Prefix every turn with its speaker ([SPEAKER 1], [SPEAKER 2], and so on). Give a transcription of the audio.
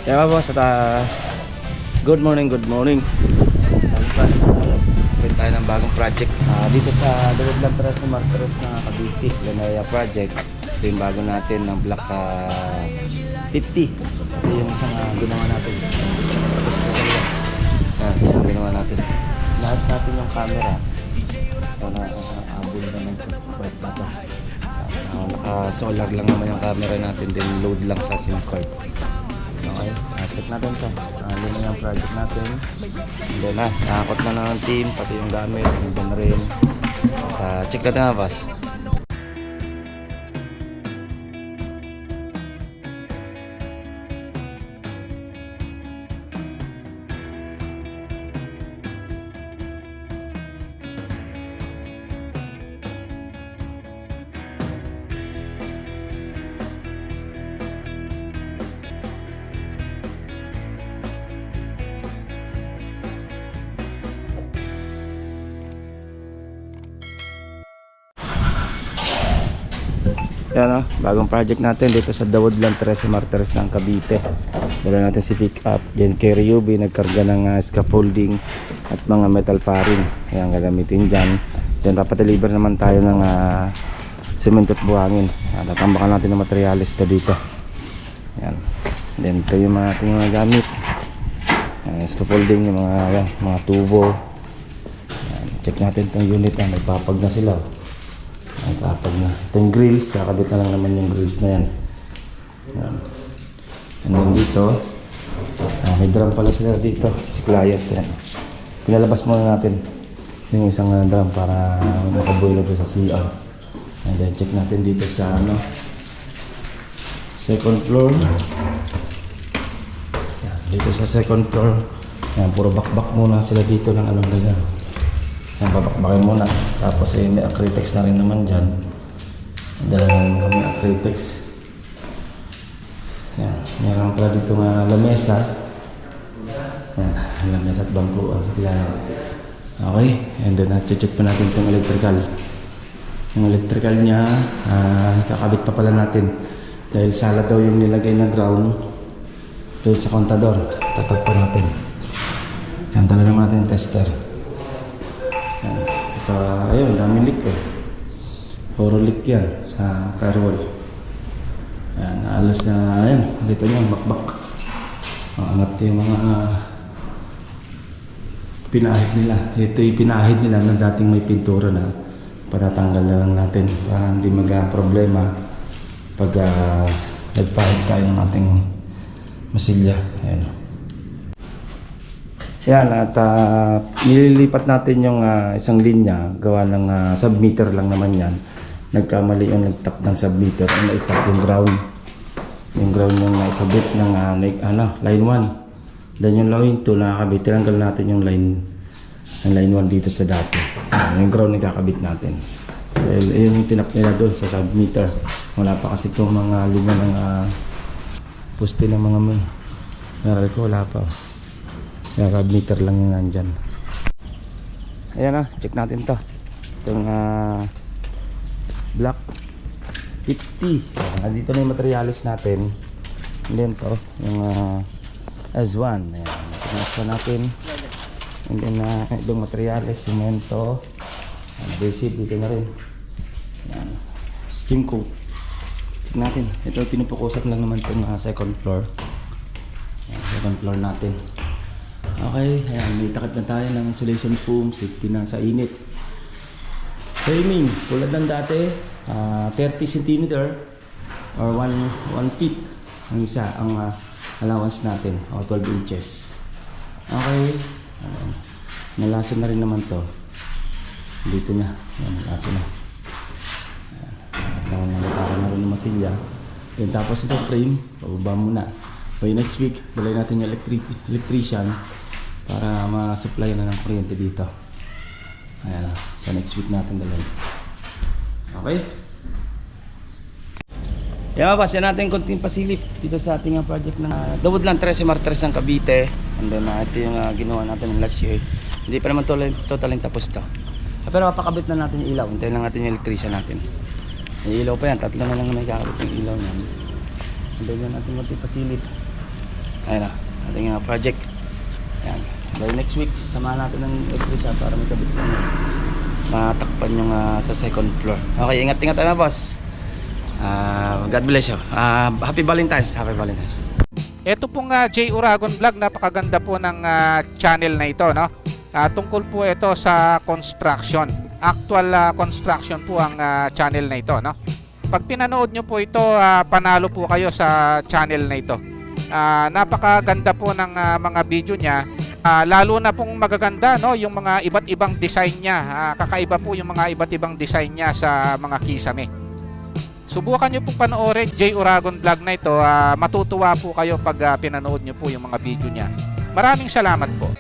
[SPEAKER 1] Kaya boss, at good morning, good morning. Pwede tayo ng bagong project dito sa Dalawad lang para sa Martires na Cavite, Lanaya project. Ito yung bago natin ng Block 50. Ito yung isang ginawa natin. Isang ginawa natin. Lahat natin yung camera. Ito na abol naman ito. Naka-solar lang naman yung camera natin, then load lang sa SIM card. Okay, check natin ito. Yun na yung project natin. And then nakakot na ng team, pati yung gamit, and then rin. Check natin nga boss. Yan bagong project natin dito sa Dalawad lang 13 Martires ng Cavite. Dala natin si pick up, then kay Ryubi nagkarga ng scaffolding at mga metal paring. Ayan, gagamitin dyan. Then papadeliver naman tayo ng cement at buhangin. Tatambakan natin ng materialis dito. Ayan. Then ito yung ating mga gamit. Scaffolding, yung mga tubo. Ayan. Check natin itong unit. Nagpapag na sila. Kapag na ito yung grills, kakabit na lang naman yung grills na yan. And then dito may drum pala sila dito, si client yan. Pinalabas muna natin yung isang drum para makaboiler sa CR. And then check natin dito sa second floor. Yan, dito sa second floor yan, puro bakbak muna sila dito ng anong ganyan. Yan, babakbakin muna. Tapos may acrytex na rin naman dyan. Dala naman kami acrytex. Yan, meron pala dito nga lamesa. Yan, lamesa at bangko sa client. Okay, and then check pa natin itong electrical. Yung electrical niya kakabit pa pala natin. Dahil sala daw yung nilagay na ground doon sa kontador. Tatag pa natin. Yan, tala naman natin yung tester. Ito, ayun, dami leak puro leak yan sa firewall. Ayan, alas na, ayan, dito nyo, bakbak. Angat yung mga pinahid nila. Ito yung pinahid nila na dating may pintura na. Patatanggal na lang natin para hindi magka-problema pag nagpahid tayo ng ating masilya. Ayan. Yan, at nililipat natin yung isang linya, gawa ng submeter lang naman yan. Nagkamali yung nagtap ng submeter, naitap yung ground. Yung ground yung naikabit ng line 1. Then yung line 2 nakakabit, tinanggal natin yung line 1 dito sa dati. Yung ground yung kakabit natin. Dahil yung tinap nila doon sa submeter. Wala pa kasi itong mga linya ng poste ng mga meral ko, wala pa. Yung submeter lang yung nandyan. Ayan check natin to. Itong Block 50. Dito na yung materialis natin. And then to, yung S1. Ayan, check natin. And then itong materialis, simento, basic dito na rin. Ayan, steam coat. Check natin. Ito pinupukusap lang naman itong second floor. Ayan, second floor natin. Okay, ayan, may takip na tayo ng insulation foam, safety na sa init. Framing, tulad ng dati, 30 cm or 1 feet ang isa, ang allowance natin, o 12 inches. Okay, ayan, nalaso na rin naman to. Dito na, ayan, nalaso na. Ayan, nalataran na rin ng masilya. Then tapos ito frame, pababa muna. By next week, dalay natin yung electrician para ma-supply na ng kuryente dito. Ayan sa next week natin dalay. Okay? Yan boss, yan natin konting pasilip dito sa ating project ng Dalawad lang 13 Martires ng Cavite. And then ito yung ginawa natin last year. Hindi pa naman totaling tapos ito. Pero papakabit na natin yung ilaw. Hintayin lang natin yung electrician natin. May ilaw pa yan, tatlo na lang may kakabit yung ilaw niyan. And then yan natin konting pasilip. Ayan o, ating project. Ayan. By next week, samahan natin ng electrician para may kabit na matakpan yung sa second floor. Okay, ingat-ingat na boss. God bless you. Happy Valentine's. Happy Valentine's.
[SPEAKER 2] Ito pong J Uragon Vlog, napakaganda po ng channel na ito, no? Tungkol po ito sa construction. Actual construction po ang channel na ito, no? Pag pinanood nyo po ito, panalo po kayo sa channel na ito. Napakaganda po ng mga video niya. Lalo na pong magaganda, no, yung mga iba't ibang design niya. Kakaiba po yung mga iba't ibang design niya sa mga kisame. Subukan nyo pong panoorin J Uragon Vlog na ito. Matutuwa po kayo pag pinanood nyo po yung mga video niya. Maraming salamat po.